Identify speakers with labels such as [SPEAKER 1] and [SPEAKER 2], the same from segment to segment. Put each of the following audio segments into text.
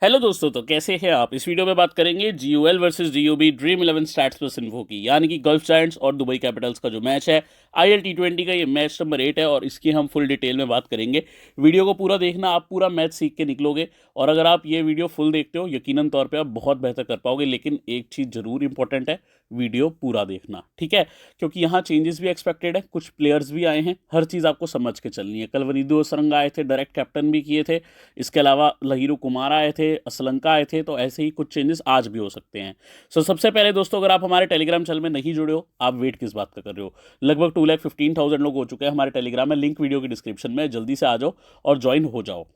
[SPEAKER 1] Hello दोस्तों, तो कैसे हैं आप। इस वीडियो में बात करेंगे GUL versus GOB Dream 11 stats plus info की, यानी कि गल्फ जायंट्स और दुबई कैपिटल्स का जो मैच है आईएल T20 का। ये मैच नंबर 8 है और इसकी हम फुल डिटेल में बात करेंगे। वीडियो को पूरा देखना, आप पूरा मैच सीख के निकलोगे। और अगर आप ये वीडियो फुल देखते हो यकीनन तौर पे आप बहुत बेहतर कर पाओगे। लेकिन एक चीज़ जरूर इंपॉर्टेंट है, वीडियो पूरा देखना, ठीक है। क्योंकि यहाँ चेंजेस भी एक्सपेक्टेड है, कुछ प्लेयर्स भी आए हैं, हर चीज़ आपको समझ के चलनी है। कल वनीदो सरंग आए थे, डायरेक्ट कैप्टन भी किए थे। इसके अलावा लहीरू कुमार आए थे, असलंका आए थे, तो ऐसे ही कुछ चेंजेस आज भी हो सकते हैं। सबसे पहले दोस्तों, अगर आप हमारे टेलीग्राम चैनल में नहीं जुड़े हो, आप वेट किस बात का कर रहे हो। लगभग 2,15,000 लोग हो चुके हैं हमारे टेलीग्राम में। लिंक वीडियो की डिस्क्रिप्शन में, जल्दी से आ जाओ और ज्वाइन हो जाओ।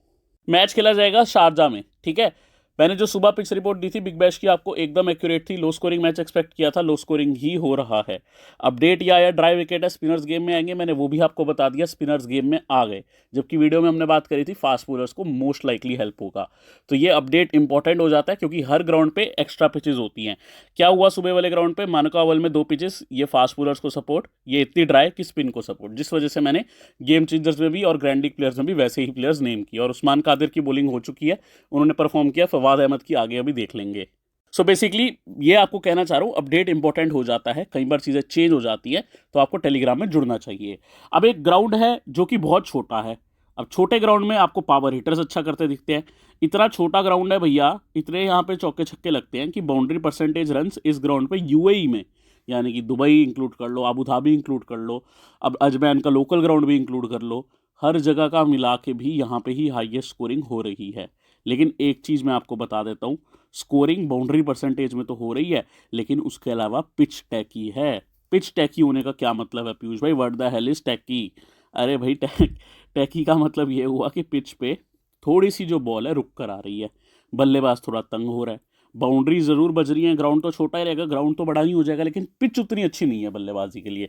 [SPEAKER 1] मैच खेला जाएगा शारजा में, ठीक है। मैंने जो सुबह पिच रिपोर्ट दी थी बिग बैश की, आपको एकदम एक्यूरेट थी। लो स्कोरिंग मैच एक्सपेक्ट किया था, लो स्कोरिंग ही हो रहा है। अपडेट या ड्राई विकेट है, स्पिनर्स गेम में आएंगे, मैंने वो भी आपको बता दिया, स्पिनर्स गेम में आ गए। जबकि वीडियो में हमने बात करी थी फास्ट बॉलर्स को मोस्ट लाइकली हेल्प होगा। तो ये अपडेट इंपॉर्टेंट हो जाता है, क्योंकि हर ग्राउंड पे एक्स्ट्रा पिचेस होती हैं। क्या हुआ सुबह वाले ग्राउंड पे, मानका ओवल में 2 पिचेस, ये फास्ट बॉलर्स को सपोर्ट, ये इतनी ड्राई कि स्पिन को सपोर्ट, जिस वजह से मैंने गेम चेंजर्स में भी और ग्रैंड लीग प्लेयर्स में भी वैसे ही प्लेयर्स नेम किए। और उस्मान कादिर की बॉलिंग हो चुकी है, उन्होंने परफॉर्म किया। फवाद अहमद की आगे अभी देख लेंगे। बेसिकली ये आपको कहना चाह रहा हूँ, अपडेट इंपॉर्टेंट हो जाता है, कई बार चीज़ें चेंज हो जाती है, तो आपको टेलीग्राम में जुड़ना चाहिए। अब एक ग्राउंड है जो कि बहुत छोटा है। अब छोटे ग्राउंड में आपको पावर हिटर्स अच्छा करते दिखते हैं। इतना छोटा ग्राउंड है भैया, इतने यहाँ पे चौके छक्के लगते हैं कि बाउंड्री परसेंटेज रन्स इस ग्राउंड पे यूएई में, यानी कि दुबई इंक्लूड कर लो, अबू धाबी इंक्लूड कर लो, अब अजमैन का लोकल ग्राउंड भी इंक्लूड कर लो, हर जगह का मिला के भी यहाँ पे ही हाईएस्ट स्कोरिंग हो रही है। लेकिन एक चीज़ मैं आपको बता देता हूँ, स्कोरिंग बाउंड्री परसेंटेज में तो हो रही है, लेकिन उसके अलावा पिच टैकी है। पिच टैकी होने का क्या मतलब है पीयूष भाई, what the hell is tacky. अरे भाई, टैकी का मतलब ये हुआ कि पिच पे थोड़ी सी जो बॉल है रुक कर आ रही है, बल्लेबाज थोड़ा तंग हो रहा है। बाउंड्री ज़रूर बज रही है, ग्राउंड तो छोटा ही रहेगा, ग्राउंड तो बड़ा ही हो जाएगा, लेकिन पिच उतनी अच्छी नहीं है बल्लेबाजी के लिए।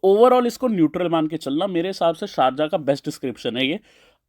[SPEAKER 1] ओवरऑल इसको न्यूट्रल मान के चलना, मेरे हिसाब से शारजा का बेस्ट डिस्क्रिप्शन है ये।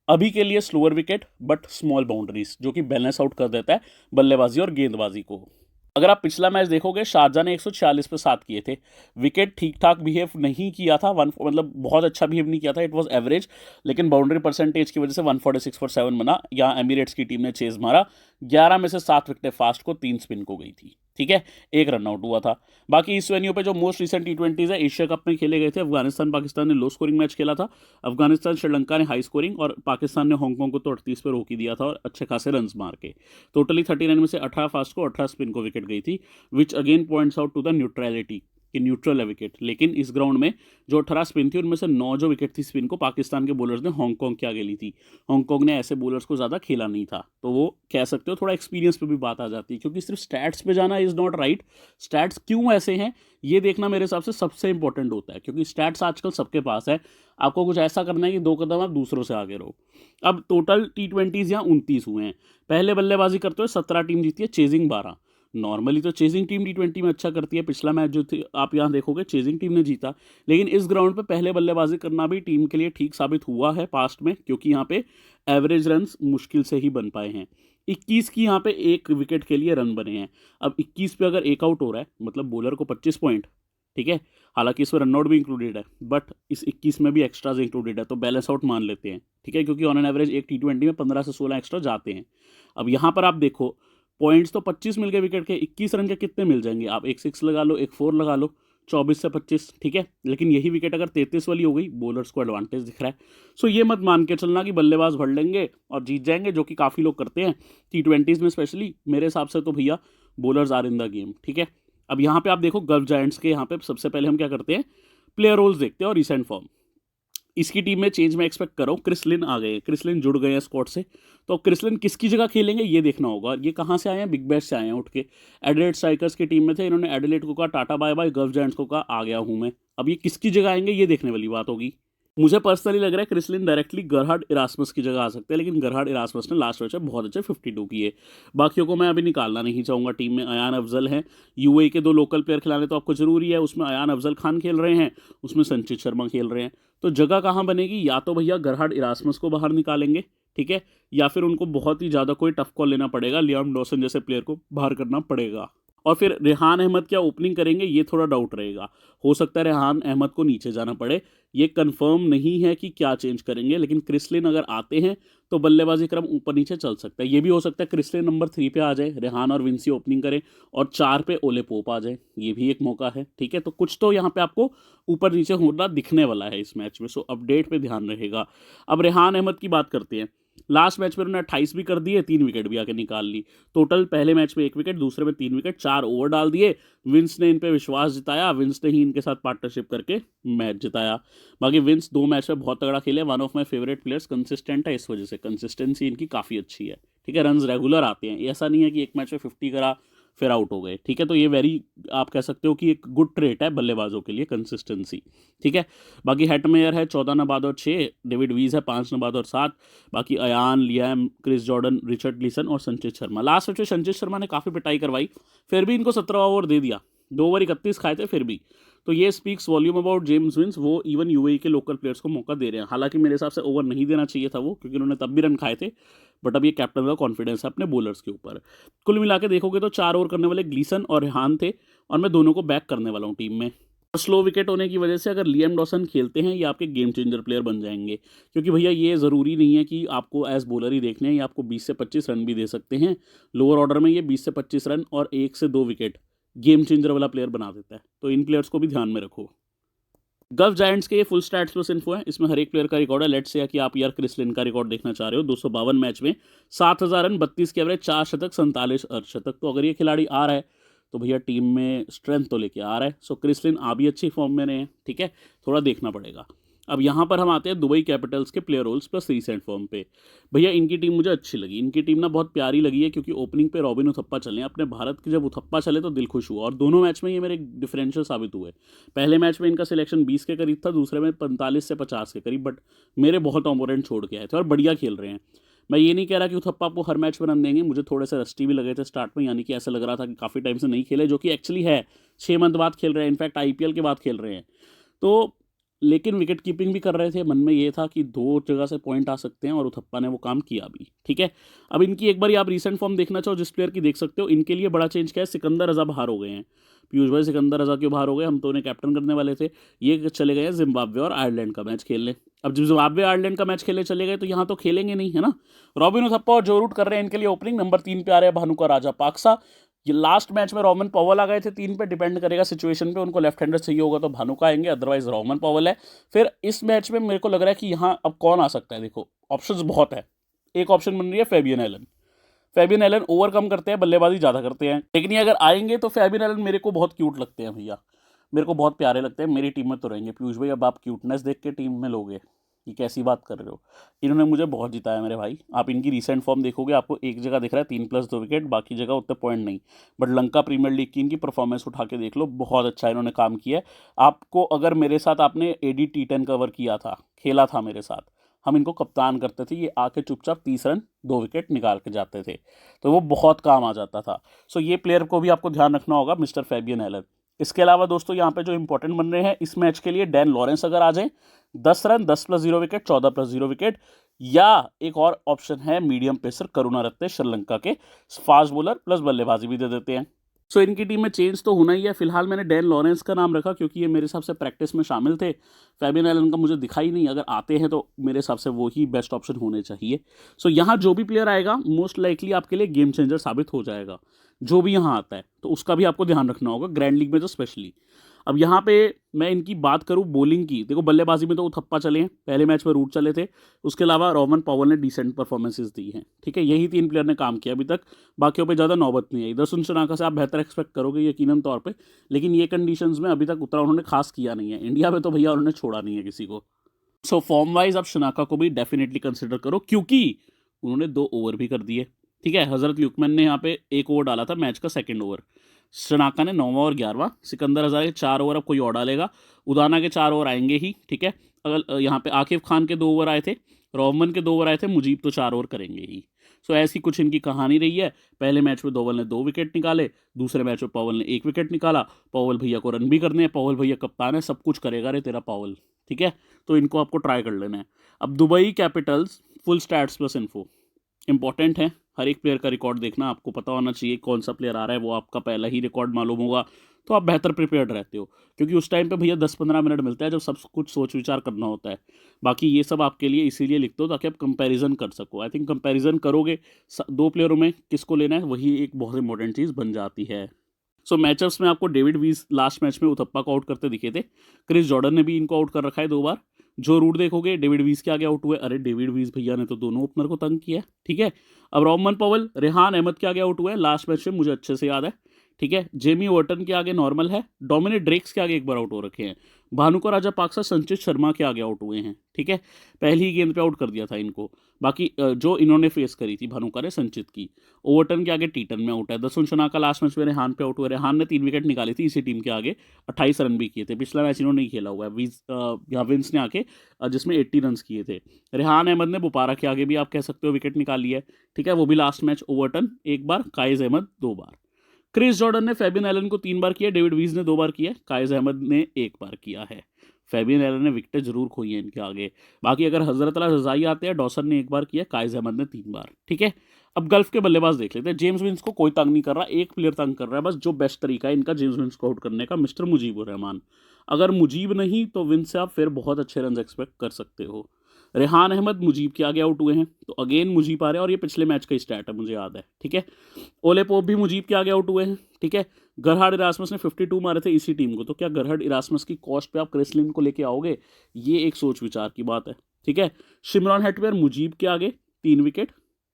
[SPEAKER 1] अभी के लिए slower wicket but small boundaries, जो कि बैलेंस आउट कर देता है बल्लेबाजी और गेंदबाजी को। अगर आप पिछला मैच देखोगे, शारजा ने 146 पे 7 किए थे। विकेट ठीक ठाक बिहेव नहीं किया था, वन मतलब बहुत अच्छा बिहेव नहीं किया था, इट वाज एवरेज। लेकिन बाउंड्री परसेंटेज की वजह से 146 फॉर 7 बना। यहाँ एमिरेट्स की टीम ने चेज मारा, 11 में से 7 विकेटें फास्ट को, 3 स्पिन को गई थी, ठीक है। 1 रन आउट हुआ था। बाकी इस वेन्यू पे जो मोस्ट रिसेंट T20s है, एशिया कप में खेले गए थे। अफगानिस्तान पाकिस्तान ने लो स्कोरिंग मैच खेला था। अफगानिस्तान श्रीलंका ने हाई स्कोरिंग, और पाकिस्तान ने हांगकांग को तो 38 पर रोक ही दिया था और अच्छे खासे रन मार के। टोटली 39 में से 18 फास्ट को, 18 स्पिन को विकेट गई थी, which again points out to the neutrality कि न्यूट्रल है विकेट। लेकिन इस ग्राउंड में जो 18 स्पिन थी, उनमें से 9 जो विकेट थी स्पिन को, पाकिस्तान के बॉलर्स ने हांगकांग के आगे ली थी। हांगकांग ने ऐसे बॉलर्स को ज़्यादा खेला नहीं था, तो वो कह सकते हो थोड़ा एक्सपीरियंस पे भी बात आ जाती है। क्योंकि सिर्फ स्टैट्स पे जाना इज़ नॉट राइट। स्टैट्स क्यों ऐसे हैं ये देखना मेरे हिसाब से सबसे इंपॉर्टेंट होता है, क्योंकि स्टैट्स आजकल सबके पास है। आपको कुछ ऐसा करना है कि 2 कदम आप दूसरों से आगे रहो। अब टोटल T20s यहाँ 29 हुए हैं। पहले बल्लेबाजी करते हुए 17 टीम जीती है, चेजिंग 12। नॉर्मली तो चेजिंग टीम T20 में अच्छा करती है। पिछला मैच जो थी आप यहाँ देखोगे, चेजिंग टीम ने जीता। लेकिन इस ग्राउंड पे पहले बल्लेबाजी करना भी टीम के लिए ठीक साबित हुआ है पास्ट में, क्योंकि यहाँ पे एवरेज रन्स मुश्किल से ही बन पाए हैं। 21 की यहाँ पे 1 विकेट के लिए रन बने हैं। अब 21 पे अगर 1 आउट हो रहा है, मतलब बॉलर को 25 पॉइंट, ठीक है। हालांकि इसमें रन आउट भी इंक्लूडेड है, बट इस 21 में भी एक्स्ट्राज इंक्लूडेड है, तो बैलेंस आउट मान लेते हैं, ठीक है। क्योंकि ऑन एन एवरेज एक T20 में 15 से 16 एक्स्ट्रा जाते हैं। अब यहाँ पर आप देखो, पॉइंट्स तो 25 मिल गए विकेट के, 21 रन के कितने मिल जाएंगे। आप एक 6 लगा लो, एक 4 लगा लो, 24 से 25, ठीक है। लेकिन यही विकेट अगर 33 वाली हो गई, बॉलर्स को एडवांटेज दिख रहा है। ये मत मान के चलना कि बल्लेबाज भर लेंगे और जीत जाएंगे, जो कि काफ़ी लोग करते हैं T20s में स्पेशली। मेरे हिसाब से तो भैया bowlers are in the game, ठीक है। अब यहाँ पे आप देखो गल्फ जायंट्स के, यहाँ पे सबसे पहले हम क्या करते हैं, प्लेयर रोल्स देखते हैं और रिसेंट फॉर्म। इसकी टीम में चेंज मैं एक्सपेक्ट कर रहा हूँ। क्रिस लिन आ गए, क्रिस लिन जुड़ गए हैं स्क्वाड से, तो क्रिस लिन किसकी जगह खेलेंगे ये देखना होगा। ये कहाँ से आए हैं, बिग बैश से आए हैं उठ के। एडिलेड स्ट्राइकर्स की टीम में थे, इन्होंने एडिलेड को कहा tata bye bye, Gulf Giants को कहा आ गया हूँ मैं। अब ये किसकी जगह आएंगे ये देखने वाली बात होगी। मुझे पर्सनली लग रहा है क्रिस लिन डायरेक्टली गरहार्ड इरास्मस की जगह आ सकते हैं, लेकिन गरहार्ड इरास्मस ने लास्ट मैच में बहुत अच्छे 52 किए। बाकियों को मैं अभी निकालना नहीं चाहूँगा टीम में। अयान अफजल हैं, यूएई के 2 लोकल प्लेयर खिलाने तो आपको जरूरी है। उसमें अयान अफजल खान खेल रहे हैं, उसमें संचित शर्मा खेल रहे हैं। तो जगह कहाँ बनेगी, या तो भैया गरहार्ड इरास्मस को बाहर निकालेंगे, ठीक है, या फिर उनको बहुत ही ज़्यादा कोई टफ कॉल लेना पड़ेगा, लियाम डॉसन जैसे प्लेयर को बाहर करना पड़ेगा। और फिर रेहान अहमद क्या ओपनिंग करेंगे, ये थोड़ा डाउट रहेगा। हो सकता है रेहान अहमद को नीचे जाना पड़े, ये कंफर्म नहीं है कि क्या चेंज करेंगे, लेकिन क्रिसलिन अगर आते हैं तो बल्लेबाजी क्रम ऊपर नीचे चल सकता है। ये भी हो सकता है क्रिसलिन नंबर 3 पे आ जाए, रेहान और विंसी ओपनिंग करें और 4 पे ओले पोप आ जाए, ये भी एक मौका है। ठीक है, तो कुछ तो यहाँ पे आपको ऊपर नीचे होना दिखने वाला है इस मैच में, सो अपडेट पे ध्यान रहेगा। अब रेहान अहमद की बात करते हैं। लास्ट मैच में उन्होंने 28 भी कर दिए, 3 विकेट भी आके निकाल ली। टोटल पहले मैच में 1 विकेट, दूसरे में 3 विकेट, 4 ओवर डाल दिए। विंस ने इन पे विश्वास जिताया, विंस ने ही इनके साथ पार्टनरशिप करके मैच जिताया। बाकी विंस 2 मैच में बहुत तगड़ा खेले, one of my favourite players, consistent है, इस वजह से कंसिस्टेंसी इनकी काफ़ी अच्छी है। ठीक है, रन्स रेगुलर आते हैं, ऐसा नहीं है कि एक मैच में 50 करा फिर आउट हो गए। ठीक है, तो ये वेरी आप कह सकते हो कि एक गुड ट्रेट है बल्लेबाजों के लिए, कंसिस्टेंसी। ठीक है, बाकी हेटमेयर है 14 नबाद और 6, डेविड वीज है 5 नबाद और 7, बाकी Ayaan, Liam, Chris Jordan, Richard Gleeson और संचित शर्मा। लास्ट मैच में संचित शर्मा ने काफ़ी पिटाई करवाई, फिर भी इनको 17 ओवर दे दिया, 2 ओवर 31 खाए थे फिर भी। तो ये speaks volume about James Vince, वो इवन यूएई के लोकल प्लेयर्स को मौका दे रहे हैं। हालांकि मेरे हिसाब से ओवर नहीं देना चाहिए था वो, क्योंकि उन्होंने तब भी रन खाए थे, बट अब ये कैप्टन का कॉन्फिडेंस है अपने बॉलर्स के ऊपर। कुल मिला के देखोगे तो 4 ओवर करने वाले ग्लीसन और रेहान थे, और मैं दोनों को बैक करने वाला हूँ टीम में। स्लो विकेट होने की वजह से अगर लियम डॉसन खेलते हैं, ये आपके गेम चेंजर प्लेयर बन जाएंगे, क्योंकि भैया ये ज़रूरी नहीं है कि आपको एज बॉलर ही देखने हैं, ये आपको 20 से 25 रन भी दे सकते हैं। लोअर ऑर्डर में ये 20 से 25 रन और 1 से 2 विकेट गेम चेंजर वाला प्लेयर बना देता है, तो इन प्लेयर्स को भी ध्यान में रखो। गल्फ जायंट्स के ये फुल स्टैट्स प्लस इन्फो है, इसमें हर एक प्लेयर का रिकॉर्ड है। लेट्स से कि आप यार क्रिसलिन का रिकॉर्ड देखना चाह रहे हो, 252 मैच में 7000 रन, 32 के एवरेज, 4 शतक, 47 अर्धशतक। तो अगर ये खिलाड़ी आ रहा है तो भैया टीम में स्ट्रेंथ तो लेके आ रहा है। सो क्रिसलिन आ भी अच्छी फॉर्म में रहे हैं। ठीक है, थोड़ा देखना पड़ेगा। अब यहाँ पर हम आते हैं दुबई कैपिटल्स के player roles plus recent form पे। भैया इनकी टीम मुझे अच्छी लगी, इनकी टीम ना बहुत प्यारी लगी है, क्योंकि ओपनिंग पे रॉबिन उथप्पा चले। अपने भारत के जब उथप्पा चले तो दिल खुश हुआ, और दोनों मैच में ये मेरे डिफरेंशियल साबित हुए। पहले मैच में इनका सिलेक्शन 20 के करीब था, दूसरे में 45 से 50 के करीब, बट मेरे बहुत ऑपोनेंट छोड़ के आए थे और बढ़िया खेल रहे हैं। मैं ये नहीं कह रहा कि उथप्पा आपको हर मैच में रन देंगे, मुझे थोड़े से रस्टी भी लगे थे स्टार्ट में, यानी कि ऐसा लग रहा था कि काफ़ी टाइम से नहीं खेले, जो कि एक्चुअली है 6 मंथ बाद खेल रहे हैं, इनफैक्ट आईपीएल के बाद खेल रहे हैं। तो लेकिन विकेट कीपिंग भी कर रहे थे, मन में ये था कि 2 जगह से पॉइंट आ सकते हैं, और उथप्पा ने वो काम किया भी। ठीक है, अब इनकी एक बार आप रीसेंट फॉर्म देखना चाहो जिस प्लेयर की, देख सकते हो। इनके लिए बड़ा चेंज क्या है, सिकंदर रजा बाहर हो गए हैं। पीयूष भाई सिकंदर रजा क्यों बाहर हो गए, हम तो उन्हें कैप्टन करने वाले थे। ये चले गए हैं जिम्बाब्वे और आयरलैंड का मैच खेलने। अब जब जिम्बाब्वे आयरलैंड का मैच खेलने चले गए तो यहाँ तो खेलेंगे नहीं, है ना। रॉबिन उथप्पा और जो रूट कर रहे हैं इनके लिए ओपनिंग। नंबर 3 पे आ रहे हैं भानुका राजा पाक्सा। ये लास्ट मैच में रोमन पॉवल आ गए थे 3 पे, डिपेंड करेगा सिचुएशन पे, उनको लेफ्ट हैंडर चाहिए होगा तो भानुका आएंगे, अदरवाइज रोमन पॉवल है। फिर इस मैच में मेरे को लग रहा है कि यहाँ अब कौन आ सकता है, देखो ऑप्शंस बहुत है। एक ऑप्शन बन रही है Fabian Allen. Fabian Allen over कम करते हैं, बल्लेबाजी ज़्यादा करते हैं, लेकिन ये अगर आएंगे तो फेबियन एलन मेरे को बहुत क्यूट लगते हैं भैया, मेरे को बहुत प्यारे लगते हैं, मेरी टीम में तो रहेंगे। पीयूष भाई अब आप क्यूटनेस देख के टीम में लोगे, ये कैसी बात कर रहे हो। इन्होंने मुझे बहुत जिताया मेरे भाई। आप इनकी रिसेंट फॉर्म देखोगे, आपको एक जगह दिख रहा है 3+2 विकेट, बाकी जगह उतने पॉइंट नहीं, बट लंका प्रीमियर लीग की इनकी परफॉर्मेंस उठा के देख लो, बहुत अच्छा इन्होंने काम किया है। आपको अगर मेरे साथ आपने एडी T10 कवर किया था, खेला था मेरे साथ, हम इनको कप्तान करते थे, ये आके चुपचाप 30 रन 2 विकेट निकाल के जाते थे, तो वो बहुत काम आ जाता था। सो ये प्लेयर को भी आपको ध्यान रखना होगा, मिस्टर फेबियन एलन। इसके अलावा दोस्तों यहाँ पे जो इंपॉर्टेंट बन रहे हैं इस मैच के लिए, डैन लॉरेंस अगर आ जाए, 10 रन, 10+0 विकेट, 14+0 विकेट, या एक और ऑप्शन है मीडियम पेसर करुणारत्ने श्रीलंका के, फास्ट बॉलर प्लस बल्लेबाजी भी दे देते हैं। सो इनकी टीम में चेंज तो होना ही है। फिलहाल मैंने डैन लॉरेंस का नाम रखा क्योंकि ये मेरे हिसाब से प्रैक्टिस में शामिल थे। फेबियन एलन का मुझे दिखाई नहीं, अगर आते हैं तो मेरे हिसाब से वो ही बेस्ट ऑप्शन होने चाहिए। सो यहाँ जो भी प्लेयर आएगा मोस्ट लाइकली आपके लिए गेम चेंजर साबित हो जाएगा, जो भी यहाँ आता है, तो उसका भी आपको ध्यान रखना होगा, ग्रैंड लीग में तो स्पेशली। अब यहाँ पे मैं इनकी बात करूँ बॉलिंग की, देखो बल्लेबाजी में तो उथप्पा चले हैं, पहले मैच में रूट चले थे, उसके अलावा रोमन पॉवल ने डिसेंट परफॉर्मेंसेस दी हैं। ठीक है, यही 3 प्लेयर ने काम किया अभी तक, बाकियों पे ज़्यादा नौबत नहीं आई। दर्शन शनाका से आप बेहतर एक्सपेक्ट करोगे यकीनन तौर पे, लेकिन ये कंडीशंस में अभी तक उतना उन्होंने खास किया नहीं है। इंडिया में तो भैया उन्होंने छोड़ा नहीं है किसी को। सो फॉर्म वाइज आप शनाका को भी डेफिनेटली कंसिडर करो, क्योंकि उन्होंने 2 ओवर भी कर दिए। ठीक है, हजरत लुकमैन ने यहाँ पे 1 ओवर डाला था मैच का सेकंड ओवर, शनाका ने 9वां और 11वां, सिकंदर रजा के 4 ओवर अब कोई और डालेगा, उदाना के 4 ओवर आएंगे ही। ठीक है, अगर यहाँ पे आकिब खान के 2 ओवर आए थे, रोहमन के 2 ओवर आए थे, मुजीब तो 4 ओवर करेंगे ही। सो ऐसी कुछ इनकी कहानी रही है। पहले मैच में धोवल ने 2 विकेट निकाले, दूसरे मैच में पवल ने 1 विकेट निकाला। पवल भैया को रन भी करने हैं, पवल भैया कप्तान है, सब कुछ करेगा रे तेरा पवल। ठीक है, तो इनको आपको ट्राई कर लेना है। अब Dubai Capitals full stats plus info important है, हर एक प्लेयर का रिकॉर्ड देखना, आपको पता होना चाहिए कौन सा प्लेयर आ रहा है, वो आपका पहला ही रिकॉर्ड मालूम होगा, तो आप बेहतर प्रिपेयर्ड रहते हो, क्योंकि उस टाइम पे भैया 10-15 मिनट मिलता है जब सब कुछ सोच विचार करना होता है। बाकी ये सब आपके लिए इसीलिए लिखते हो ताकि आप कंपैरिजन कर सको। आई थिंक कंपैरिजन करोगे दो प्लेयरों में किसको लेना है, वही एक बहुत इंपॉर्टेंट चीज़ बन जाती है। सो मैचअप्स में आपको डेविड वीज लास्ट मैच में उथप्पा को आउट करते दिखे थे, क्रिस जॉर्डन ने भी इनको आउट कर रखा है 2 बार। जो रूट देखोगे डेविड वीज के आगे आउट हुए, अरे डेविड वीज भैया ने तो दोनों ओपनर को तंग किया है, ठीक है। अब रोमन पॉवल रेहान अहमद के आगे आउट हुए लास्ट मैच में, मुझे अच्छे से याद है, ठीक है। जेमी वर्टन के आगे नॉर्मल है, डोमिनिक ड्रेक्स के आगे एक बार आउट हो रखे हैं, भानुका राजा पाक्सा संचित शर्मा के आगे आउट हुए हैं, ठीक है। पहली ही गेंद पे आउट कर दिया था इनको। बाकी जो इन्होंने फेस करी थी भानुका ने संचित की, ओवर्टन के आगे टीटन में आउट है, दसुन शनाका लास्ट मैच में रेहान पे आउट हुए, रेहान ने 3 विकेट निकाली थी इसी टीम के आगे, 28 रन भी किए थे। पिछला मैच इन्होंने नहीं खेला हुआ है, यहाँ विंस ने आके जिसमें 80 रन किए थे। रेहान अहमद ने बुपारा के आगे भी आप कह सकते हो विकेट निकाली है, ठीक है, वो भी लास्ट मैच। ओवर्टन 1 बार, काइज अहमद 2 बार। क्रिस जॉर्डन ने फेबियन एलन को 3 बार किया, डेविड वीज ने 2 बार किया, काइज अहमद ने 1 बार किया है। फेबियन एलन ने विकेट जरूर खोई है इनके आगे। बाकी अगर हजरत अला रजाई आते हैं, डॉसन ने 1 बार किया, काइज अहमद ने 3 बार, ठीक है। अब गल्फ के बल्लेबाज देख लेते हैं। जेम्स विंस को कोई तंग नहीं कर रहा, एक प्लेयर तंग कर रहा है बस, जो बेस्ट तरीका है इनका जेम्स विंस को आउट करने का, मिस्टर मुजीबुर रहमान। अगर मुजीब नहीं तो विंस से आप फिर बहुत अच्छे रन एक्सपेक्ट कर सकते हो। रेहान अहमद मुजीब के आगे आउट हुए हैं, तो अगेन मुजीब आ रहे हैं, और ये पिछले मैच का स्टैट है मुझे याद है, ठीक है। ओले पोप भी मुजीब के आगे आउट हुए हैं, ठीक है। गरहार्ड इरास्मस ने 52 मारे थे इसी टीम को, तो क्या गरहार्ड इरास्मस की कॉस्ट पे आप क्रिस लिन को लेके आओगे? ये एक सोच विचार की बात है, ठीक है। शिमरॉन हेटवेयर मुजीब के आगे 3 विकेट,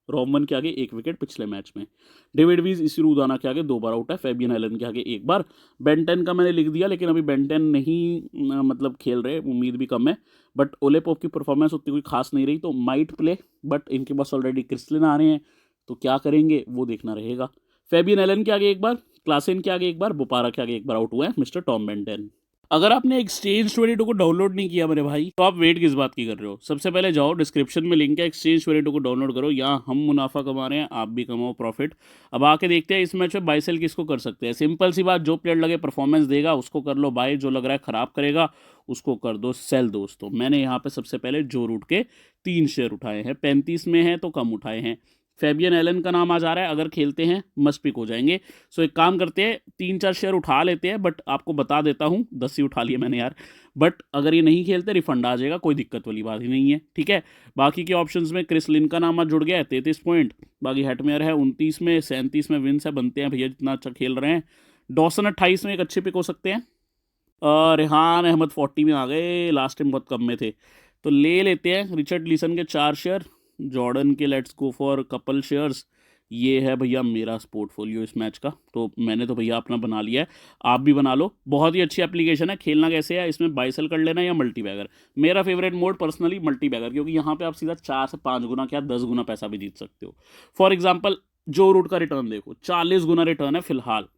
[SPEAKER 1] रोमन के आगे 1 विकेट पिछले मैच में। डेविड वीज इसी रूदाना के आगे 2 बार आउट है, फेबियन एलन के आगे 1 बार। बेंटन का मैंने लिख दिया, लेकिन अभी बेंटन नहीं मतलब खेल रहे, उम्मीद भी कम है। बट ओले पोप की परफॉर्मेंस उतनी कोई खास नहीं रही, तो माइट प्ले, बट इनके पास ऑलरेडी क्रिस्लिन आ रहे हैं, तो क्या करेंगे वो देखना रहेगा। फेबियन एलन के आगे 1 बार, क्लासेन के आगे 1 बार, बुपारा के आगे 1 बार आउट हुए हैं मिस्टर टॉम बेंटन। अगर आपने एक्सचेंज 22 को डाउनलोड नहीं किया मेरे भाई, तो आप वेट किस बात की कर रहे हो? सबसे पहले जाओ, डिस्क्रिप्शन में लिंक है, एक्सचेंज 22 को डाउनलोड करो। यहाँ हम मुनाफा कमा रहे हैं, आप भी कमाओ प्रॉफिट। अब आके देखते हैं इस मैच में बाय सेल किसको कर सकते हैं। सिंपल सी बात, जो प्लेयर लगे परफॉर्मेंस देगा उसको कर लो बाय, जो लग रहा है खराब करेगा उसको कर दो सेल। दोस्तों मैंने यहाँ पे सबसे पहले जो रूट के 3 शेयर उठाए हैं, 35 में हैं तो कम उठाए हैं। फेबियन एलन का नाम आ जा रहा है, अगर खेलते हैं मस्ट पिक हो जाएंगे। सो एक काम करते हैं, 3-4 शेयर उठा लेते हैं, बट आपको बता देता हूँ 10 ही उठा लिए मैंने यार। बट अगर ये नहीं खेलते रिफंड आ जाएगा, कोई दिक्कत वाली बात ही नहीं है, ठीक है। बाकी के ऑप्शंस में क्रिस लिन का नाम आज जुड़ गया है 33 पॉइंट, बाकी हेटमेयर है 29 में, 37 में विंस है, बनते हैं भैया जितना अच्छा खेल रहे हैं। डॉसन 28 में एक अच्छे पिक हो सकते हैं। रेहान अहमद 40 में आ गए, लास्ट टाइम बहुत कम में थे, तो ले लेते हैं रिचर्ड लीसन के 4 शेयर, जॉर्डन के let's go for couple shares. ये है भैया मेरा पोर्टफोलियो इस मैच का, तो मैंने तो भैया अपना बना लिया है, आप भी बना लो। बहुत ही अच्छी एप्लीकेशन है। खेलना कैसे है, इसमें बाय सेल कर लेना या मल्टी बैगर। मेरा favourite mode personally multi bagger, क्योंकि यहाँ पे आप सीधा 4 से 5 गुना क्या 10 गुना पैसा भी जीत सकते हो। फॉर एग्जाम्पल जो रूट का रिटर्न देखो, 40 गुना रिटर्न है फिलहाल,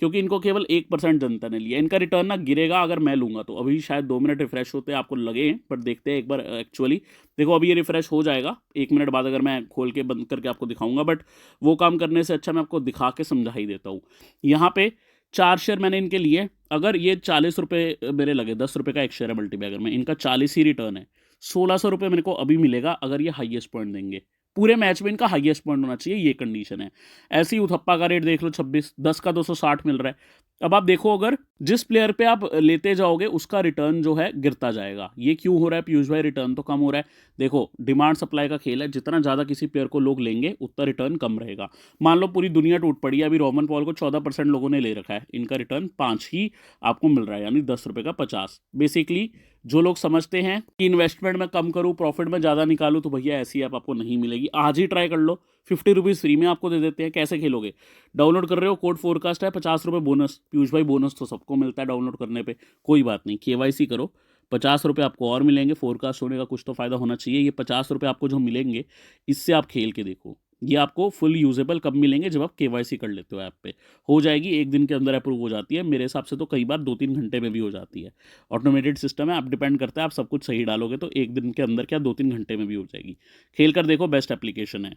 [SPEAKER 1] क्योंकि इनको केवल 1% जनता ने लिया। इनका रिटर्न ना गिरेगा अगर मैं लूंगा तो। अभी शायद 2 मिनट रिफ्रेश होते हैं, आपको लगे, बट देखते हैं एक बार एक्चुअली। देखो अभी ये रिफ्रेश हो जाएगा, 1 मिनट बाद अगर मैं खोल के बंद करके आपको दिखाऊंगा, बट वो काम करने से अच्छा मैं आपको दिखा के समझा ही देता हूँ। यहाँ पे 4 शेयर मैंने इनके लिए, अगर ये 40 रुपये मेरे लगे, 10 रुपये का एक शेयर है मल्टीबैगर में, इनका 40 ही रिटर्न है, 1600 रुपये मेरे को अभी मिलेगा अगर ये हाईएस्ट पॉइंट देंगे। पूरे मैच में इनका हाईएस्ट पॉइंट होना चाहिए, ये कंडीशन है। ऐसे ही उथप्पा का रेट देख लो 26, 10 का 260 मिल रहा है। अब आप देखो, अगर जिस प्लेयर पे आप लेते जाओगे उसका रिटर्न जो है गिरता जाएगा। ये क्यों हो रहा है पीयूष भाई, रिटर्न तो कम हो रहा है? देखो डिमांड सप्लाई का खेल है, जितना ज़्यादा किसी प्लेयर को लोग लेंगे उतना रिटर्न कम रहेगा। मान लो पूरी दुनिया टूट पड़ी है, अभी रोमन पॉल को 14% लोगों ने ले रखा है, इनका रिटर्न 5 ही आपको मिल रहा है, यानी 10 रुपये का 50। बेसिकली जो लोग समझते हैं कि इन्वेस्टमेंट में कम करूँ प्रॉफिट में ज़्यादा निकालूँ, तो भैया ऐसी ऐप आपको नहीं मिलेगी। आज ही ट्राई कर लो, 50 रुपीज़ फ्री में आपको दे देते हैं। कैसे खेलोगे? डाउनलोड कर रहे हो, कोड फोरकास्ट है, 50 रुपये बोनस। पीयूष भाई बोनस तो सबको मिलता है डाउनलोड करने पे, कोई बात नहीं, KYC करो, 50 रुपये आपको और मिलेंगे। फोरकास्ट होने का कुछ तो फायदा होना चाहिए। ये 50 रुपये आपको जो मिलेंगे, इससे आप खेल के देखो, ये आपको फुल यूजेबल कब मिलेंगे? जब आप KYC कर लेते हो ऐप पे। हो जाएगी, 1 दिन के अंदर अप्रूव हो जाती है, मेरे हिसाब से तो कई बार 2-3 घंटे में भी हो जाती है। ऑटोमेटेड सिस्टम है, आप डिपेंड करता है, आप सब कुछ सही डालोगे तो 1 दिन के अंदर क्या 2-3 घंटे में भी हो जाएगी। खेल कर देखो, बेस्ट एप्लीकेशन है।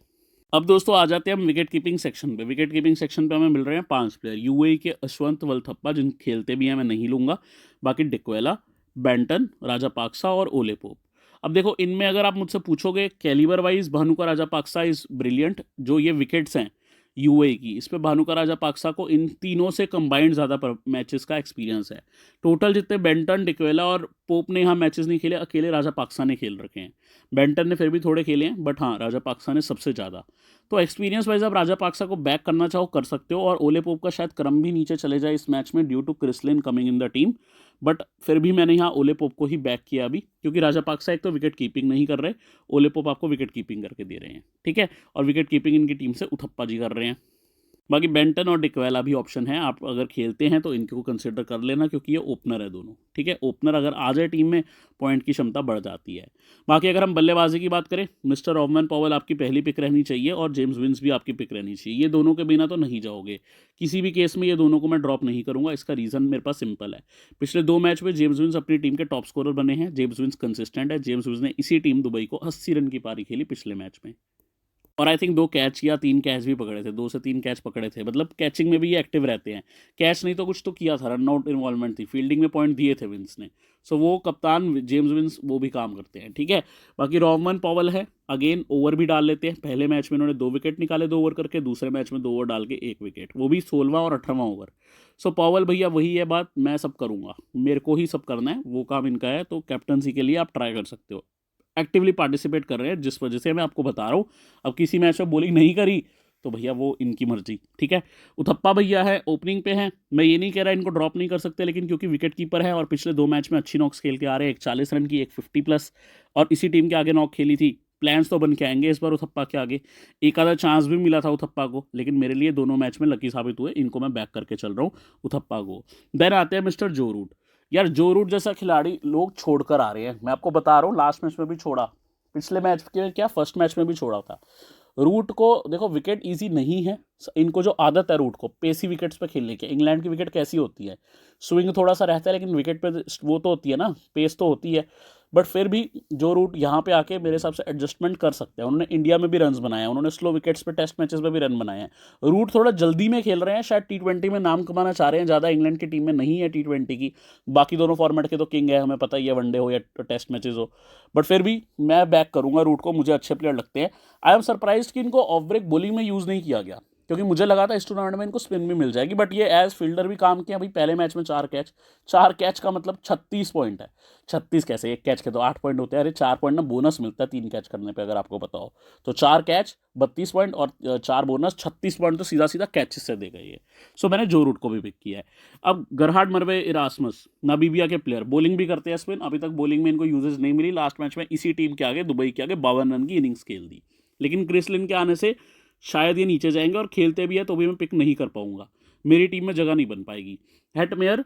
[SPEAKER 1] अब दोस्तों आ जाते हैं हम विकेट कीपिंग सेक्शन पे। विकेट कीपिंग सेक्शन पे हमें मिल रहे हैं 5 प्लेयर। UAE के अश्वंत वलथप्पा, जिन खेलते भी हैं, मैं नहीं लूँगा। बाकी डिक्वेला, बेंटन, राजा पाक्सा और ओले पोप। अब देखो इनमें अगर आप मुझसे पूछोगे calibre wise Bhanuka Rajapaksa is brilliant, जो ये विकेट्स हैं यूएई की, इस पे भानुका राजापाक्सा को इन तीनों से कंबाइंड ज़्यादा मैचेस का एक्सपीरियंस है। टोटल जितने बेंटन, डिक्वेला और पोप ने यहाँ मैचेस नहीं खेले, अकेले राजापाक्सा ने खेल रखे हैं। बेंटन ने फिर भी थोड़े खेले हैं, बट हाँ राजापाक्सा ने सबसे ज़्यादा। तो एक्सपीरियंस वाइज आप राजापाक्सा को बैक करना चाहो कर सकते हो, और ओले पोप का शायद क्रम भी नीचे चले जाए इस मैच में due to Chris Lynn coming in the team, but फिर भी मैंने यहाँ ओले पोप को ही बैक किया अभी, क्योंकि राजापाक्सा एक तो विकेट कीपिंग नहीं कर रहे, ओले पोप आपको विकेट कीपिंग करके दे रहे हैं, ठीक है, और विकेट कीपिंग इनकी टीम से उथप्पा जी कर रहे हैं। बाकी बेंटन और डिक्वेला भी ऑप्शन है, आप अगर खेलते हैं तो इनको कंसिडर कर लेना, क्योंकि ये ओपनर है दोनों, ठीक है, ओपनर अगर आ जाए टीम में पॉइंट की क्षमता बढ़ जाती है। बाकी अगर हम बल्लेबाजी की बात करें, मिस्टर ऑवमैन पॉवेल आपकी पहली पिक रहनी चाहिए, और जेम्स विंस भी आपकी पिक रहनी चाहिए, ये दोनों के बिना तो नहीं जाओगे किसी भी केस में, ये दोनों को मैं ड्रॉप नहीं करूंगा। इसका रीज़न मेरे पास सिंपल है, पिछले 2 मैच में जेम्स विंस अपनी टीम के टॉप स्कोरर बने हैं, जेम्स विंस कंसिस्टेंट है, जेम्स विंस ने इसी टीम दुबई को 80 रन की पारी खेली पिछले मैच में, और आई थिंक 2 कैच या 3 कैच भी पकड़े थे, 2 से 3 कैच पकड़े थे, मतलब कैचिंग में भी ये एक्टिव रहते हैं, कैच नहीं तो कुछ तो किया था, रन आउट इन्वॉल्वमेंट थी, फील्डिंग में पॉइंट दिए थे विंस ने, सो वो कप्तान जेम्स विंस वो भी काम करते हैं, ठीक है। बाकी रॉवमन पॉवल है, अगेन ओवर भी डाल लेते हैं, पहले मैच में इन्होंने 2 विकेट निकाले 2 ओवर करके, दूसरे मैच में 2 ओवर डाल के 1 विकेट, वो भी 16वां और 18वां ओवर। सो पॉवल भैया वही है बात, मैं सब करूँगा, मेरे को ही सब करना है, वो काम इनका है, तो कैप्टनसी के लिए आप ट्राई कर सकते हो, एक्टिवली पार्टिसिपेट कर रहे हैं, जिस वजह से मैं आपको बता रहा हूँ। अब किसी मैच में बॉलिंग नहीं करी तो भैया वो इनकी मर्जी, ठीक है। उथप्पा भैया है, ओपनिंग पे हैं, मैं ये नहीं कह रहा इनको ड्रॉप नहीं कर सकते, लेकिन क्योंकि विकेट कीपर है और पिछले 2 मैच में अच्छी नॉक्स खेल के आ रहे हैं, एक 40 रन की, एक 50+, और इसी टीम के आगे नॉक खेली थी, प्लान्स तो बन के आएंगे इस बार उथप्पा के आगे। एक आधा चांस भी मिला था उथप्पा को, लेकिन मेरे लिए दोनों मैच में लकी साबित हुए, इनको मैं बैक करके चल रहा हूँ उथप्पा को। देन आते हैं मिस्टर जो रूट। यार जो रूट जैसा खिलाड़ी लोग छोड़कर आ रहे हैं, मैं आपको बता रहा हूँ, लास्ट मैच में भी छोड़ा, पिछले मैच के क्या फर्स्ट मैच में भी छोड़ा था। रूट को देखो विकेट इजी नहीं है, इनको जो आदत है रूट को पेसी विकेट्स पे खेलने की, इंग्लैंड की विकेट कैसी होती है, स्विंग थोड़ा सा रहता है, लेकिन विकेट पे वो तो होती है ना, पेस तो होती है, बट फिर भी जो रूट यहाँ पे आके मेरे हिसाब से एडजस्टमेंट कर सकते हैं। उन्होंने इंडिया में भी रन्स बनाए हैं, उन्होंने स्लो विकेट्स पे टेस्ट मैचेस में भी रन बनाए हैं। रूट थोड़ा जल्दी में खेल रहे हैं, शायद T20 में नाम कमाना चाह रहे हैं, ज़्यादा इंग्लैंड की टीम में नहीं है T20 की, बाकी दोनों फॉर्मेट के तो किंग है, हमें पता ही है, वनडे हो या टेस्ट मैचेस हो, बट फिर भी मैं बैक करूंगा रूट को, मुझे अच्छे प्लेयर लगते हैं। आई एम सरप्राइज कि इनको ऑफ ब्रेक बॉलिंग में यूज़ नहीं किया गया, क्योंकि मुझे लगा था इस टूर्नामेंट में इनको स्पिन भी मिल जाएगी, बट ये एज फील्डर भी काम किया। अभी पहले मैच में 4 कैच का मतलब 36 पॉइंट है, 36 कैसे, एक कैच के तो 8 पॉइंट होते हैं, अरे 4 पॉइंट ना बोनस मिलता है 3 कैच करने पे, अगर आपको पता हो तो 4 कैच 32 पॉइंट और 4 बोनस 36 पॉइंट, तो सीधा सीधा कैचेस से दे गई है। सो मैंने जो रूट को भी पिक किया है। अब गरहार्ड मर्वे इरास्मस, नामीबिया के प्लेयर, बॉलिंग भी करते हैं स्पिन, अभी तक बॉलिंग में इनको यूजेज नहीं मिली, लास्ट मैच में इसी टीम के आगे दुबई के आगे 52 रन की इनिंग्स खेल दी, लेकिन क्रिस लिन के आने से शायद ये नीचे जाएंगे, और खेलते भी है तो भी मैं पिक नहीं कर पाऊंगा, मेरी टीम में जगह नहीं बन पाएगी। हेटमेयर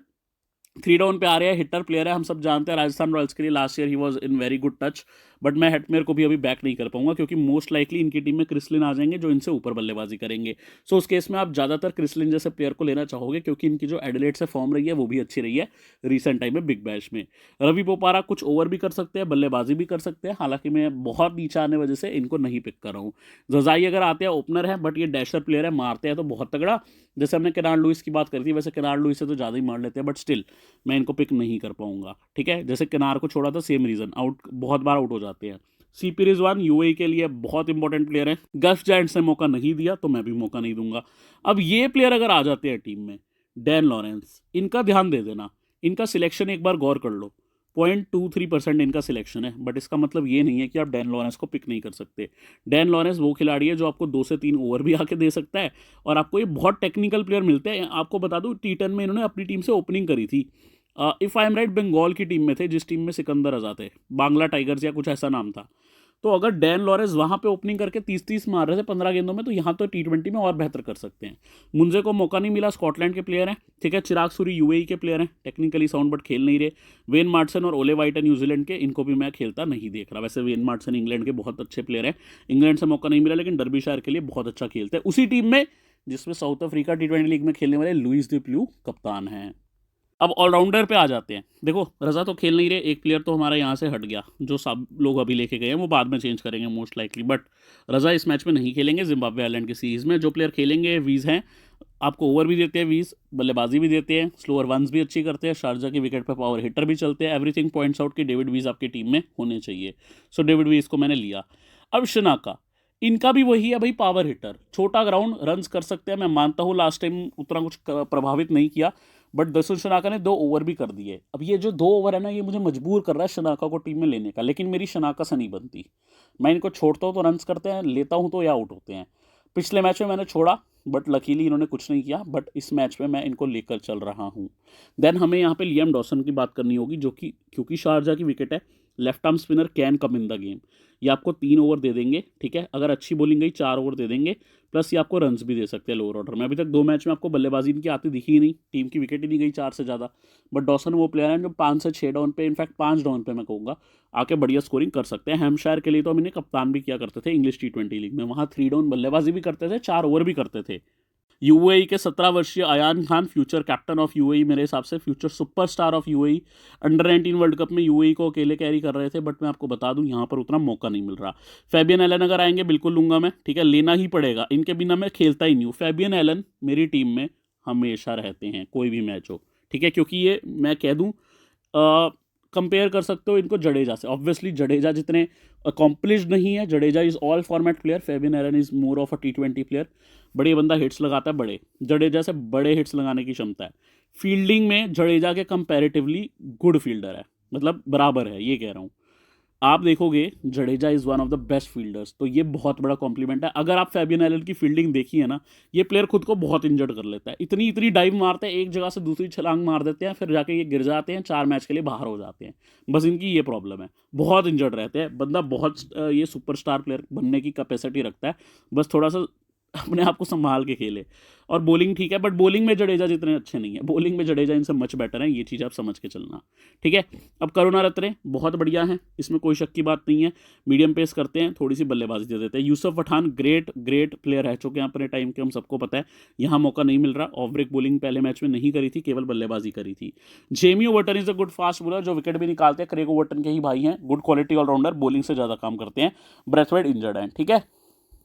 [SPEAKER 1] 3 डाउन पे आ रहे हैं, हिटर प्लेयर है, हम सब जानते हैं राजस्थान रॉयल्स के लिए last year he was in very good touch, but मैं हेटमेयर को भी अभी बैक नहीं कर पाऊंगा, क्योंकि मोस्ट लाइकली इनकी टीम में क्रिस लिन आ जाएंगे जो इनसे ऊपर बल्लेबाजी करेंगे। सो उस केस में आप ज़्यादातर क्रिस लिन जैसे प्लेयर को लेना चाहोगे, क्योंकि इनकी जो एडिलेड से फॉर्म रही है वो भी अच्छी रही है रिसेंट टाइम में बिग बैश में। रवि पोपारा कुछ ओवर भी कर सकते हैं, बल्लेबाजी भी कर सकते हैं, हालांकि मैं बहुत नीचे आने वजह से इनको नहीं पिक कर रहा हूँ। जजाई अगर आते हैं ओपनर है, बट ये डैशर प्लेयर है, मारते हैं तो बहुत तगड़ा, जैसे हमने केनार्ड लुइस की बात करी थी, वैसे केनार्ड लुइस से तो ज़्यादा ही मार लेते हैं, बट स्टिल मैं इनको पिक नहीं कर पाऊंगा, ठीक है। जैसे केनार को छोड़ा था, सेम रीज़न, आउट बहुत बार आउट हो जाते हैं। सीपी रिजवान यूएई के लिए बहुत इंपॉर्टेंट प्लेयर है, गल्फ जायंट्स ने मौका नहीं दिया तो मैं भी मौका नहीं दूंगा। अब ये प्लेयर अगर आ जाते हैं टीम में, डैन लॉरेंस, इनका ध्यान दे देना, इनका सिलेक्शन एक बार गौर कर लो, 0.23% इनका सिलेक्शन है, बट इसका मतलब ये नहीं है कि आप डैन लॉरेंस को पिक नहीं कर सकते। डैन लॉरेंस वो खिलाड़ी है जो आपको 2 से 3 ओवर भी आके दे सकता है, और आपको ये बहुत टेक्निकल प्लेयर मिलते हैं। आपको बता दूं T10 में इन्होंने अपनी टीम से ओपनिंग करी थी, if I am right Bengal की टीम में थे, जिस टीम में सिकंदर आजाद है, बांग्ला टाइगर्स या कुछ ऐसा नाम था। तो अगर डैन लॉरेंस वहाँ पे ओपनिंग करके 30-30 मार रहे थे 15 गेंदों में, तो यहाँ तो T20 में और बेहतर कर सकते हैं। मुंजे को मौका नहीं मिला, स्कॉटलैंड के प्लेयर हैं, ठीक है। चिराग सूरी यूएई के प्लेयर हैं, टेक्निकली साउंड बट खेल नहीं रहे। वेन मार्टसन और ओले वाइट न्यूजीलैंड के, इनको भी मैं खेलता नहीं देख रहा। वैसे वेन मार्टसन इंग्लैंड के बहुत अच्छे प्लेयर हैं, इंग्लैंड से मौका नहीं मिला, लेकिन डर्बीशायर के लिए बहुत अच्छा खेलते हैं, उसी टीम में जिसमें साउथ अफ्रीका T20 लीग में खेलने वाले लुइस दी प्लू कप्तान हैं। अब ऑलराउंडर पे आ जाते हैं। देखो रजा तो खेल नहीं रहे, एक प्लेयर तो हमारा यहाँ से हट गया, जो सब लोग अभी लेके गए हैं, वो बाद में चेंज करेंगे मोस्ट लाइकली, बट रजा इस मैच में नहीं खेलेंगे। जिम्बाब्वे आइलैंड की सीरीज़ में जो प्लेयर खेलेंगे वीज़ हैं, आपको ओवर भी देते हैं 20, बल्लेबाजी भी देते हैं, स्लोअर वंस भी अच्छी करते हैं, शारजा की विकेट पर पावर हिटर भी चलते हैं। एवरीथिंग पॉइंट्स आउट कि डेविड वीज आपकी टीम में होने चाहिए। सो डेविड वीज को मैंने लिया। अब शनाका, इनका भी वही है भाई, पावर हिटर, छोटा ग्राउंड, रन्स कर सकते हैं। मैं मानता हूँ लास्ट टाइम उतना कुछ प्रभावित नहीं किया, बट दसुन शनाका ने 2 ओवर भी कर दिए। अब ये जो 2 ओवर है ना, ये मुझे मजबूर कर रहा है शनाका को टीम में लेने का, लेकिन मेरी शनाका से नहीं बनती। मैं इनको छोड़ता हूँ तो रन्स करते हैं, लेता हूँ तो या आउट होते हैं। पिछले मैच में मैंने छोड़ा, बट लकीली इन्होंने कुछ नहीं किया, बट इस मैच में मैं इनको लेकर चल रहा हूँ। देन हमें यहाँ पे लियाम डॉसन की बात करनी होगी, जो कि क्योंकि शारजा की विकेट है, left arm spinner can come in the game. ये आपको 3 ओवर दे देंगे, ठीक है, अगर अच्छी बॉलिंग गई 4 ओवर दे देंगे, प्लस ये आपको रन्स भी दे सकते हैं लोअर ऑर्डर में। अभी तक 2 मैच में आपको बल्लेबाजी इनकी आती दिखी ही नहीं, टीम की विकेट ही नहीं गई 4 से ज़्यादा। बट डॉसन वो प्लेयर हैं जो 5 से 6 डाउन पे, इनफैक्ट 5 डाउन पे मैं कहूँगा, आके बढ़िया स्कोरिंग कर सकते हैं। हैम्पशायर के लिए तो हम इन्हें कप्तान भी किया करते थे इंग्लिश T20 लीग में, वहाँ 3 डाउन बल्लेबाजी भी करते थे, 4 ओवर भी करते थे। यूएई के 17 वर्षीय Ayaan Khan, future captain of UAE, मेरे हिसाब से future superstar of UAE, under 19 world cup में यूएई को अकेले कैरी कर रहे थे, बट मैं आपको बता दूं यहाँ पर उतना मौका नहीं मिल रहा। फैबियन एलन अगर आएंगे बिल्कुल लूंगा मैं, ठीक है, लेना ही पड़ेगा, इनके बिना मैं खेलता ही नहीं हूँ। फैबियन एलन मेरी टीम में हमेशा रहते हैं, कोई भी मैच हो, ठीक है, क्योंकि ये मैं कह दूँ, कंपेयर कर सकते हो इनको जडेजा से। ऑब्वियसली जडेजा जितने अकॉम्प्लिश्ड नहीं है, Jadeja is all format player, Fabian Allen is more of a T20 player. बड़े बंदा हिट्स लगाता है, बड़े जडेजा से बड़े हिट्स लगाने की क्षमता है। फील्डिंग में जडेजा के कंपैरेटिवली गुड फील्डर है, मतलब बराबर है, ये कह रहा हूँ। आप देखोगे Jadeja is one of the best fielders, तो ये बहुत बड़ा कॉम्प्लीमेंट है। अगर आप फैबियन एलन की फील्डिंग देखी है ना, ये प्लेयर खुद को बहुत इंजर्ड कर लेता है, इतनी इतनी डाइव मारते हैं, एक जगह से दूसरी छलांग मार देते हैं, फिर जाके ये गिर जाते हैं, 4 मैच के लिए बाहर हो जाते हैं। बस इनकी ये प्रॉब्लम है, बहुत इंजर्ड रहते हैं। बंदा बहुत ये सुपरस्टार प्लेयर बनने की कैपेसिटी रखता है, बस थोड़ा सा अपने आप को संभाल के खेले। और बॉलिंग ठीक है, बट बॉलिंग में जडेजा जितने अच्छे नहीं है, बॉलिंग में जडेजा इनसे मच बेटर है, ये चीज़ आप समझ के चलना, ठीक है। अब करुणा रत्ने बहुत बढ़िया है, इसमें कोई शक की बात नहीं है, मीडियम पेस करते हैं, थोड़ी सी बल्लेबाजी दे देते हैं। यूसुफ पठान ग्रेट प्लेयर रह चुके हैं अपने टाइम के, हम सबको पता है, यहाँ मौका नहीं मिल रहा। ऑफ ब्रेक बॉलिंग पहले मैच में नहीं करी थी, केवल बल्लेबाजी करी थी। Jamie Overton is a good fast bowler, जो विकेट भी निकालते हैं, क्रेग ओवर्टन के ही भाई हैं, गुड क्वालिटी ऑलराउंडर, बॉलिंग से ज़्यादा काम करते हैं, ब्रेथवेट इंजर्ड है, ठीक है।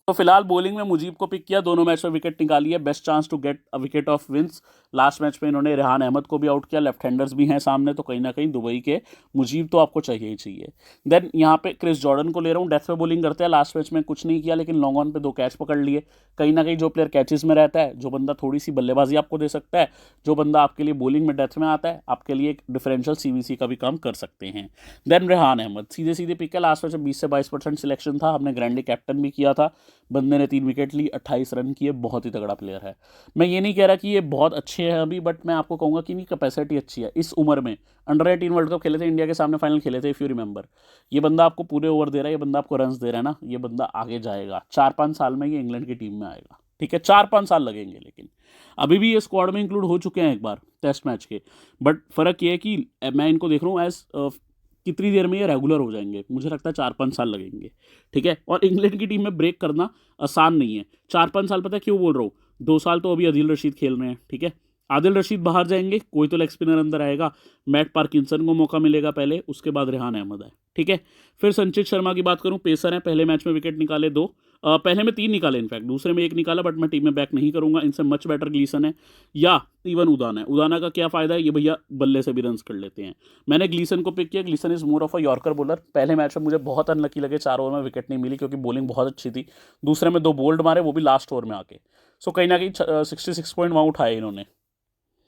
[SPEAKER 1] तो फिलहाल बॉलिंग में मुजीब को पिक किया, दोनों मैच में विकेट निकाली है, best chance to get a wicket of Vince. Last match में इन्होंने रेहान अहमद को भी आउट किया, लेफ्ट हैंडर्स भी हैं सामने, तो कहीं ना कहीं दुबई के मुजीब तो आपको चाहिए ही चाहिए। देन यहाँ पे क्रिस जॉर्डन को ले रहा हूँ, डेथ पे बॉलिंग करते हैं, लास्ट मैच में कुछ नहीं किया, लेकिन लॉन्ग ऑन पे 2 कैच पकड़ लिए। कहीं ना कहीं जो प्लेयर कैचेस में रहता है, जो बंदा थोड़ी सी बल्लेबाजी आपको दे सकता है, जो बंदा आपके लिए बॉलिंग में डेथ में आता है, आपके लिए एक डिफरेंशियल CVC का भी काम कर सकते हैं। देन रेहान अहमद सीधे सीधे पिक है, लास्ट मैच में 20 से 22% सिलेक्शन था, हमने ग्रैंडली कैप्टन भी किया था, बंदे ने 3 विकेट ली, 28 रन किए, बहुत ही तगड़ा प्लेयर है। मैं ये नहीं कह रहा कि ये बहुत अच्छे हैं अभी, बट मैं आपको कहूँगा कि इनकी कैपेसिटी अच्छी है इस उम्र में। अंडर 18 वर्ल्ड कप खेले थे, इंडिया के सामने फाइनल खेले थे, इफ़ यू रिमेंबर। ये बंदा आपको पूरे ओवर दे रहा है, ये बंदा आपको रन्स दे रहा है ना, ये बंदा आगे जाएगा, 4-5 साल में ये इंग्लैंड की टीम में आएगा, ठीक है, 4-5 साल लगेंगे, लेकिन अभी भी ये स्क्वाड में इंक्लूड हो चुके हैं एक बार टेस्ट मैच के। बट फ़र्क ये है कि मैं इनको देख रहा हूँ एज कितनी देर में ये रेगुलर हो जाएंगे, मुझे लगता है 4-5 साल लगेंगे, ठीक है। और इंग्लैंड की टीम में ब्रेक करना आसान नहीं है, 4-5 साल, पता है क्यों बोल रहा हूँ, 2 साल तो अभी आदिल रशीद खेल रहे हैं, ठीक है, आदिल रशीद बाहर जाएंगे, कोई तो लेग स्पिनर अंदर आएगा, मैट पार्किंसन को मौका मिलेगा पहले, उसके बाद रेहान अहमद है, ठीक है। फिर संचित शर्मा की बात करूं, पेसर हैं, पहले मैच में विकेट निकाले 2, पहले में 3 निकाले, इनफैक्ट दूसरे में 1 निकाला, बट मैं टीम में बैक नहीं करूंगा, इनसे मच बेटर ग्लीसन है, या इवन उदाना है। उदाना का क्या फ़ायदा है, ये भैया बल्ले से भी रन्स कर लेते हैं। मैंने ग्लीसन को पिक किया, Gleeson is more of a yorker bowler. पहले मैच में मुझे बहुत अनलकी लगे, 4 ओवर में विकेट नहीं मिली, क्योंकि बॉलिंग बहुत अच्छी थी। दूसरे में 2 बोल्ड मारे, वो भी लास्ट ओवर में आके, सो कहीं ना कहीं 66 पॉइंट वहाँ उठाए इन्होंने।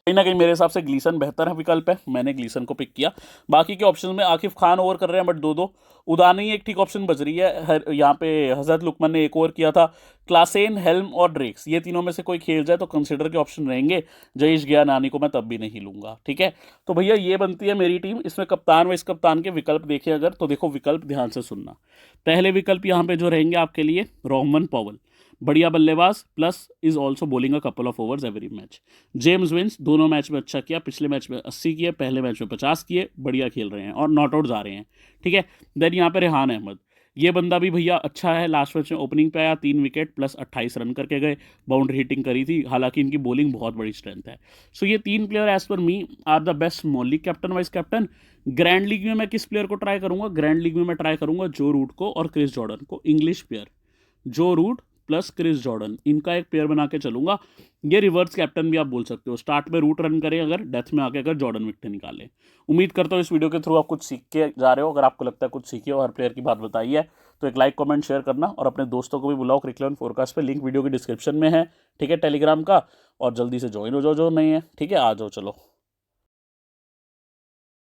[SPEAKER 1] कहीं ना कहीं मेरे हिसाब से ग्लीसन बेहतर है विकल्प है, मैंने ग्लीसन को पिक किया। बाकी के ऑप्शन में आकिफ खान ओवर कर रहे हैं, बट 2-2, उदान ही एक ठीक ऑप्शन बच रही है। यहाँ पे हजरत लुकमान ने 1 ओवर किया था। क्लासेन, हेल्म और ड्रेक्स, ये तीनों में से कोई खेल जाए तो कंसिडर के ऑप्शन रहेंगे। जयेश गया नानी को मैं तब भी नहीं लूंगा, ठीक है। तो भैया ये बनती है मेरी टीम। इसमें कप्तान व इस कप्तान के विकल्प देखे अगर, तो देखो विकल्प ध्यान से सुनना। पहले विकल्प यहाँ पे जो रहेंगे आपके लिए, रोहमन पॉवल, बढ़िया बल्लेबाज, plus is also bowling a couple of overs every match. James Vince दोनों मैच में अच्छा किया, पिछले मैच में 80 किए, पहले मैच में 50 किए, बढ़िया खेल रहे हैं और नॉट आउट जा रहे हैं, ठीक है। देन यहाँ पे रेहान अहमद, ये बंदा भी भैया अच्छा है, लास्ट मैच में ओपनिंग पे आया, 3 विकेट प्लस 28 रन करके गए, बाउंड्री हिटिंग करी थी, हालांकि इनकी बॉलिंग बहुत बड़ी स्ट्रेंथ है। सो ये 3 player as per me are the best small league captain vice captain. Grand league में मैं किस प्लेयर को ट्राई करूंगा, ग्रैंड लीग में मैं ट्राई करूंगा जो रूट को और क्रिस जॉर्डन को, इंग्लिश प्लेयर जो रूट, प्लस क्रिस जॉर्डन, इनका एक पेयर बना के चलूंगा। ये रिवर्स कैप्टन भी आप बोल सकते हो, स्टार्ट में रूट रन करें, अगर डेथ में आके अगर जॉर्डन विकेट निकाले। उम्मीद करता हूँ इस वीडियो के थ्रू आप कुछ सीख के जा रहे हो। अगर आपको लगता है कुछ सीखे हो, हर प्लेयर की बात बताई है, तो एक लाइक कमेंट शेयर करना और अपने दोस्तों को भी बुलाओ क्रिक 11 फोरकास्ट पे, लिंक वीडियो की डिस्क्रिप्शन में है, ठीक है, टेलीग्राम का। और जल्दी से ज्वाइन हो जाओ जो नहीं है, ठीक है, आ जाओ, चलो।